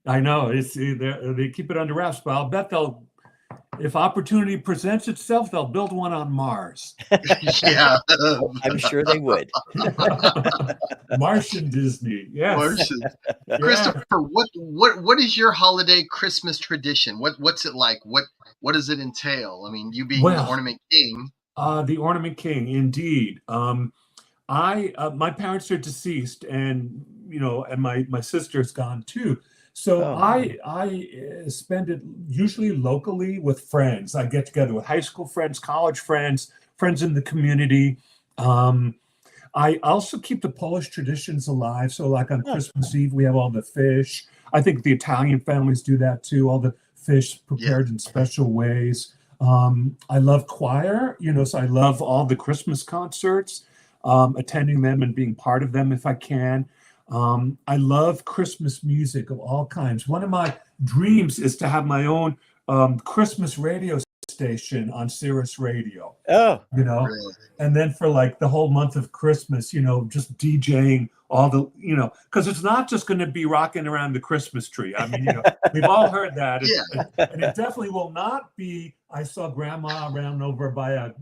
I know they keep it under wraps, but I'll bet if opportunity presents itself, they'll build one on Mars. Yeah. I'm sure they would. Martian Disney. Yes. Martian. Yeah. Christopher, what is your holiday Christmas tradition? What's it like? What does it entail? I mean, you being the Ornament King. The Ornament King, indeed. My parents are deceased, and and my sister's gone too. So I spend it usually locally with friends. I get together with high school friends, college friends, friends in the community. I also keep the Polish traditions alive. So like on Christmas Eve, we have all the fish. I think the Italian families do that too, all the fish prepared in special ways. I love choir, so I love all the Christmas concerts, attending them and being part of them if I can. I love Christmas music of all kinds. One of my dreams is to have my own Christmas radio station on Sirius Radio. Oh, really? And then for like the whole month of Christmas, just DJing all the, because it's not just going to be rocking around the Christmas tree. I mean, we've all heard that. And it definitely will not be, I saw grandma ran over by a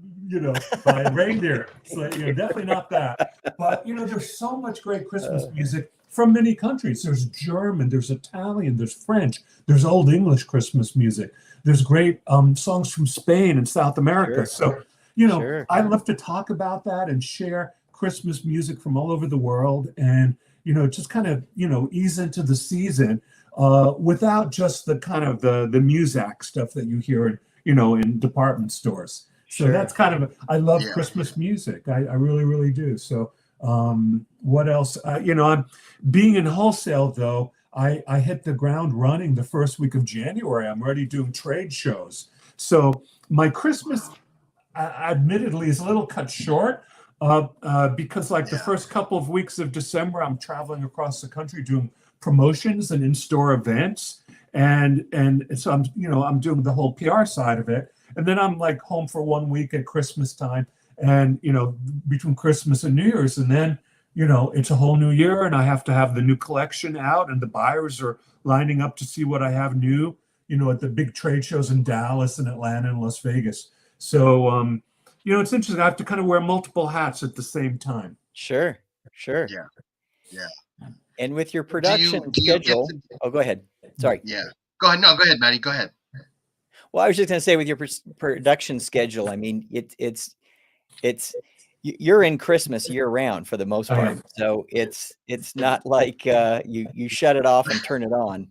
reindeer. So, definitely not that. But, there's so much great Christmas music from many countries. There's German, there's Italian, there's French, there's Old English Christmas music. There's great songs from Spain and South America. Sure. So, I love to talk about that and share Christmas music from all over the world, and just kind of ease into the season without just the kind of the Muzak stuff that you hear in department stores. So that's kind of I love Christmas music. I really, really do. So what else? I'm being in wholesale though. I hit the ground running the first week of January. I'm already doing trade shows. So my Christmas, admittedly, is a little cut short. Because the first couple of weeks of December, I'm traveling across the country doing promotions and in-store events, and so I'm doing the whole PR side of it, and then I'm like home for 1 week at Christmas time, and between Christmas and New Year's, and then it's a whole new year, and I have to have the new collection out, and the buyers are lining up to see what I have new, at the big trade shows in Dallas and Atlanta and Las Vegas. So it's interesting. I have to kind of wear multiple hats at the same time. Sure. Yeah. And with your production schedule, go ahead. Sorry. Yeah. Go ahead. No, go ahead, Maddie. Go ahead. Well, I was just going to say, with your production schedule, I mean, it's you're in Christmas year round for the most part. So it's not like you shut it off and turn it on.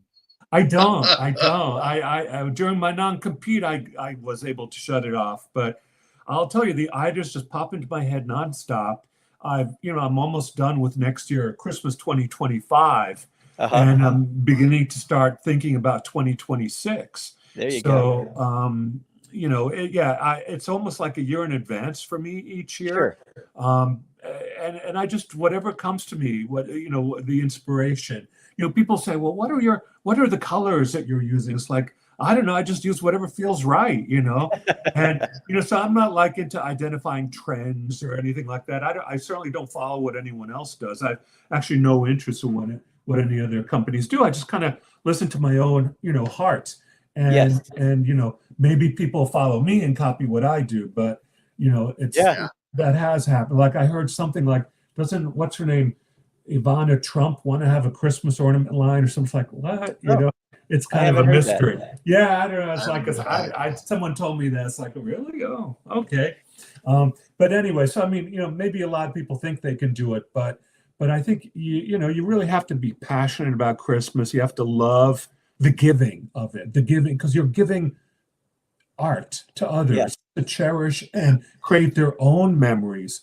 I don't. I during my non-compete, I was able to shut it off, but I'll tell you, the ideas just pop into my head nonstop. I'm almost done with next year, Christmas 2025, and I'm beginning to start thinking about 2026. There you go. So, it's almost like a year in advance for me each year. Sure. And I just, whatever comes to me, the inspiration. People say, well, what are the colors that you're using? It's like, I don't know. I just use whatever feels right, and, so I'm not like into identifying trends or anything like that. I certainly don't follow what anyone else does. I have actually no interest in what any other companies do. I just kind of listen to my own, heart, and, maybe people follow me and copy what I do, but, that has happened. Like I heard something like, what's her name? Ivana Trump want to have a Christmas ornament line or something like what? It's kind of a mystery. Yeah, I don't know. It's like someone told me that. It's like, really? Oh, okay. But anyway, so I mean, maybe a lot of people think they can do it, but I think you really have to be passionate about Christmas. You have to love the giving of it, because you're giving art to others, to cherish and create their own memories.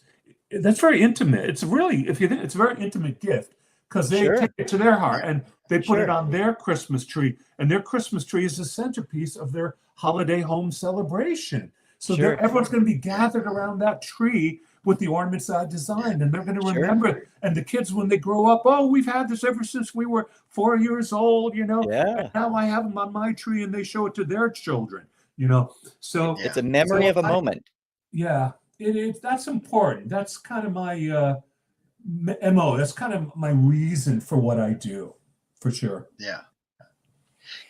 That's very intimate. It's really, if you think, it's a very intimate gift because they take it to their heart and they put it on their Christmas tree, and their Christmas tree is the centerpiece of their holiday home celebration. So everyone's going to be gathered around that tree with the ornaments I designed, and they're going to remember it. And the kids, when they grow up, oh, we've had this ever since we were 4 years old, you know, and now I have them on my tree, and they show it to their children, you know. So it's a memory of a moment. Yeah, that's important. That's kind of my MO. That's kind of my reason for what I do, for sure. Yeah.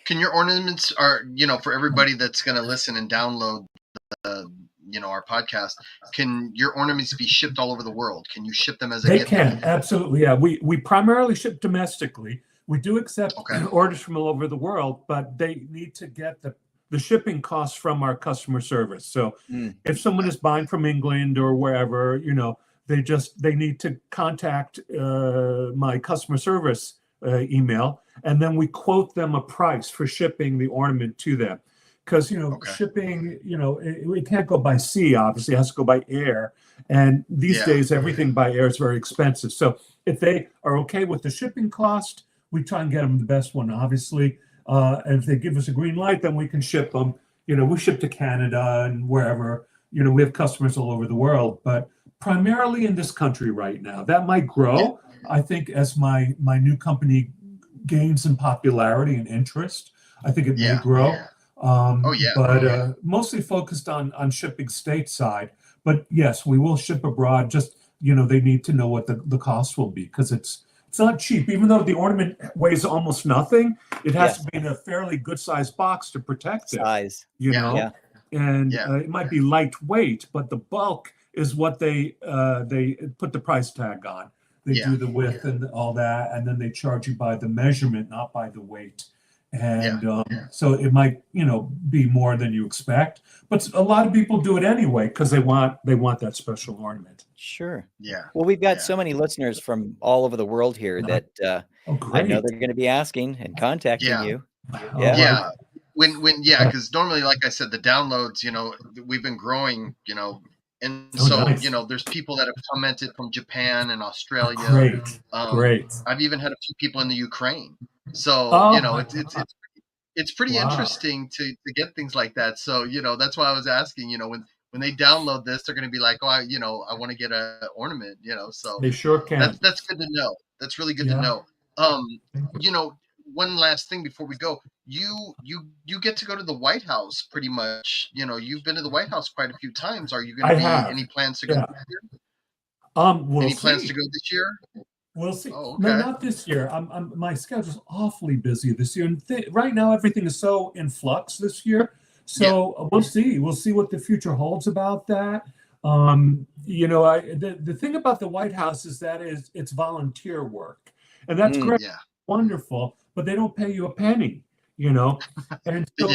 Can your ornaments for everybody that's going to listen and download our podcast, can your ornaments be shipped all over the world? Can you ship them as a gift? They can, absolutely. Yeah, we primarily ship domestically. We do accept orders from all over the world, but they need to get the shipping costs from our customer service. So if someone is buying from England or wherever, they need to contact my customer service email, and then we quote them a price for shipping the ornament to them. Because, shipping, it can't go by sea, obviously, it has to go by air. And these days, everything by air is very expensive. So if they are okay with the shipping cost, we try and get them the best one, obviously. And if they give us a green light, then we can ship them. We ship to Canada and wherever. We have customers all over the world, but primarily in this country right now. That might grow, I think, as my new company gains in popularity and interest. I think it may grow. But mostly focused on shipping stateside. But yes, we will ship abroad. Just they need to know what the cost will be, because it's not cheap. Even though the ornament weighs almost nothing, it has to be in a fairly good sized box to protect it. And it might be lightweight, but the bulk is what they put the price tag on. They do the width and all that, and then they charge you by the measurement, not by the weight. And so it might, be more than you expect, but a lot of people do it anyway because they want that special ornament. Sure. Yeah. Well, we've got so many listeners from all over the world here that I know they're going to be asking and contacting you. Yeah. Because normally, like I said, the downloads, we've been growing, and there's people that have commented from Japan and Australia. Great. I've even had a few people in the Ukraine. So, it's pretty interesting to get things like that. So, that's why I was asking, when they download this, they're going to be like, oh, I want to get an ornament, so they sure can. That's good to know. That's really good to know. One last thing before we go, you get to go to the White House pretty much. You've been to the White House quite a few times. Are you going to any plans to go this year? Any plans to go this year? We'll see. Oh, okay. No, not this year. My schedule's awfully busy this year, and right now everything is so in flux this year. So we'll see. We'll see what the future holds about that. The thing about the White House is that it's volunteer work, and that's great, wonderful. But they don't pay you a penny, And so,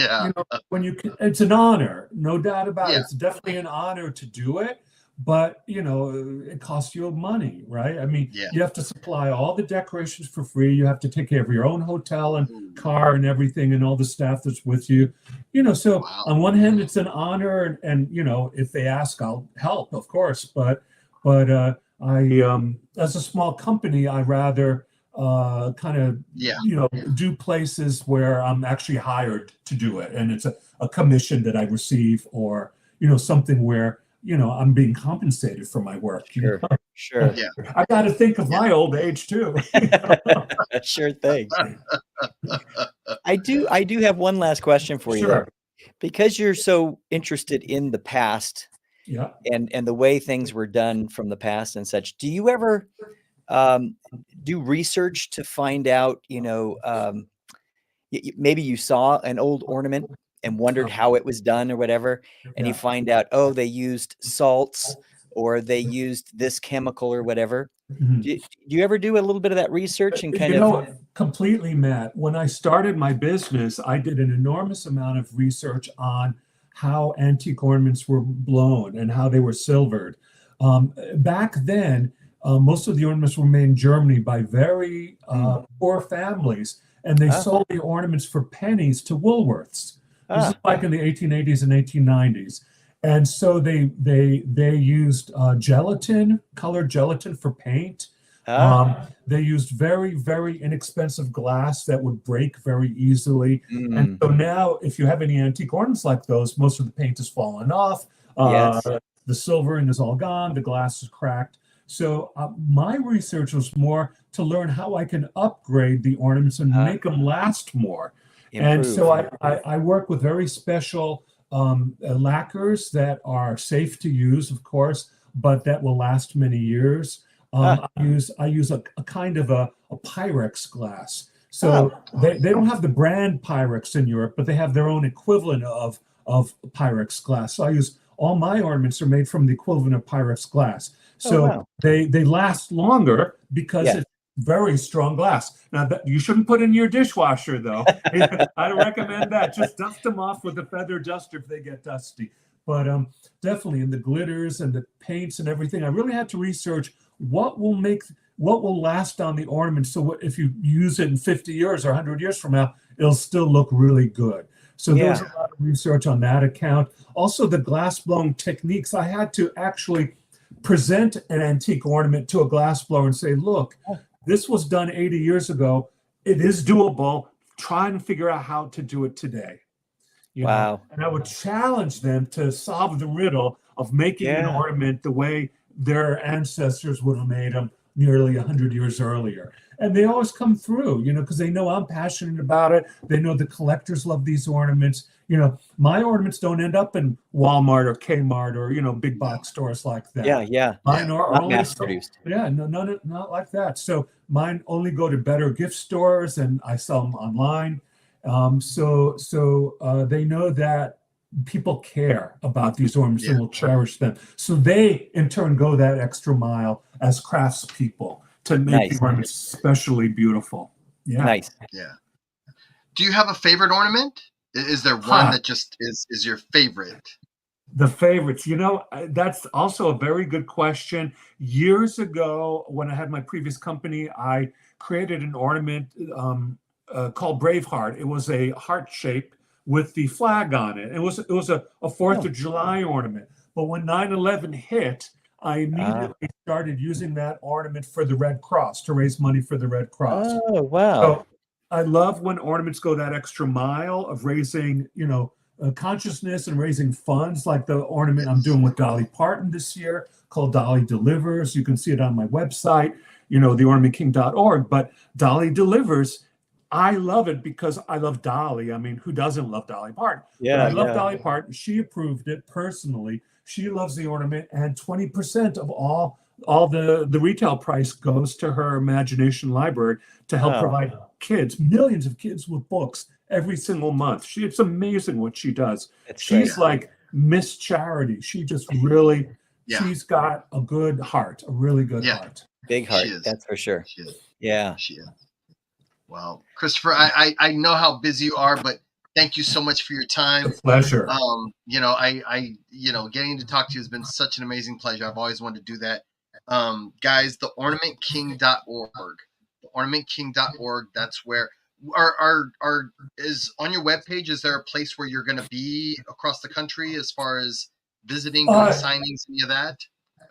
it's an honor, no doubt about it. It's definitely an honor to do it. But, it costs you money, right? I mean, you have to supply all the decorations for free. You have to take care of your own hotel and car and everything and all the staff that's with you. So on one hand, it's an honor. And if they ask, I'll help, of course. But I, as a small company, I rather do places where I'm actually hired to do it. And it's a commission that I receive, or, something where I'm being compensated for my work. Sure. Yeah. I got to think of my old age too. Sure thing. I do have one last question for you there. Because you're so interested in the past, and the way things were done from the past and such. Do you ever do research to find out? Maybe you saw an old ornament and wondered how it was done or whatever, and you find out, oh, they used salts or they used this chemical or whatever. Mm-hmm. Do you ever do a little bit of that research and completely, Matt? When I started my business, I did an enormous amount of research on how antique ornaments were blown and how they were silvered. Back then, most of the ornaments were made in Germany by very poor families, and they sold the ornaments for pennies to Woolworths. This is like in the 1880s and 1890s. And so they used gelatin, colored gelatin for paint. They used very, very inexpensive glass that would break very easily. And so now, if you have any antique ornaments like those, most of the paint has fallen off. The silvering is all gone. The glass is cracked. So my research was more to learn how I can upgrade the ornaments and make them last more. And so I work with very special lacquers that are safe to use, of course, but that will last many years. I use a kind of a Pyrex glass. So they don't have the brand Pyrex in Europe, but they have their own equivalent of Pyrex glass. So I use all my ornaments are made from the equivalent of Pyrex glass. So they last longer because it's very strong glass. Now, you shouldn't put in your dishwasher, though. I don't recommend that. Just dust them off with a feather duster if they get dusty. But definitely in the glitters and the paints and everything, I really had to research what will last on the ornament. So if you use it in 50 years or 100 years from now, it'll still look really good. So there was a lot of research on that account. Also, the glass blowing techniques. I had to actually present an antique ornament to a glass blower and say, look, this was done 80 years ago. It is doable. Try and figure out how to do it today. You know? And I would challenge them to solve the riddle of making an ornament the way their ancestors would have made them nearly 100 years earlier. And they always come through, you know, because they know I'm passionate about it. They know the collectors love these ornaments. You know, my ornaments don't end up in Walmart or Kmart or, you know, big box stores like that. Mine are not only mass produced. not like that. So mine only go to better gift stores, and I sell them online. So they know that people care about these ornaments and will cherish them. So they, in turn, go that extra mile as craftspeople to make the ornaments especially beautiful. Do you have a favorite ornament? Is there one that just is your favorite? The favorites, you know, that's also a very good question. Years ago, when I had my previous company, I created an ornament called Braveheart. It was a heart shape with the flag on it. It was a 4th of July ornament. But when 9/11 hit, I immediately started using that ornament for the Red Cross, to raise money for the Red Cross. Oh, wow. So I love when ornaments go that extra mile of raising, you know, consciousness and raising funds, like the ornament I'm doing with Dolly Parton this year called Dolly Delivers. You can see it on my website, you know, theornamentking.org. But Dolly Delivers, I love it because I love Dolly. I mean, who doesn't love Dolly Parton? But I love Dolly Parton. She approved it personally. She loves the ornament, and 20% of all the retail price goes to her imagination library to help provide kids, millions of kids, with books every single month. It's amazing what she does. She's like Miss Charity. She just really, she's got a good heart, a really good heart. Big heart, that's for sure. She is. She is. Well, Christopher, I know how busy you are, but thank you so much for your time. It's a pleasure. You know, I getting to talk to you has been such an amazing pleasure. I've always wanted to do that. Guys, theornamentking.org. Theornamentking.org. That's where is on your webpage. Is there a place where you're going to be across the country as far as visiting, doing signings, any of that?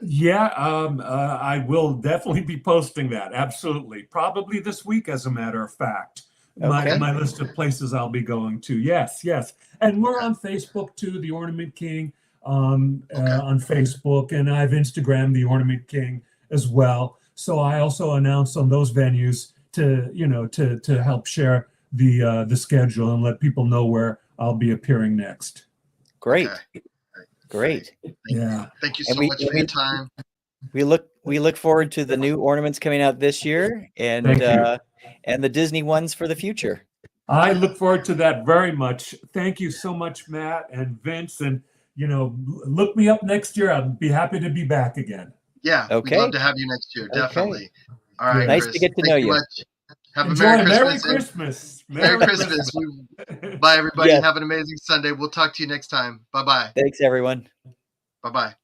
I will definitely be posting that. Absolutely. Probably this week, as a matter of fact. My list of places I'll be going to. Yes. And we're on Facebook too, The Ornament King, on Facebook, and I have Instagram, The Ornament King, as well. So I also announce on those venues to help share the schedule and let people know where I'll be appearing next. Great. Thank you so much for your time. We look forward to the new ornaments coming out this year, and the Disney ones for the future. I look forward to that very much. Thank you so much, Matt and Vince, and look me up next year. I'll be happy to be back again. Yeah, we'd love to have you next year. Definitely. All right, nice Chris, to get to know you. Have Enjoy a Merry Christmas. Merry Christmas. Bye, everybody. Have an amazing Sunday. We'll talk to you next time. Bye-bye. Thanks, everyone. Bye-bye.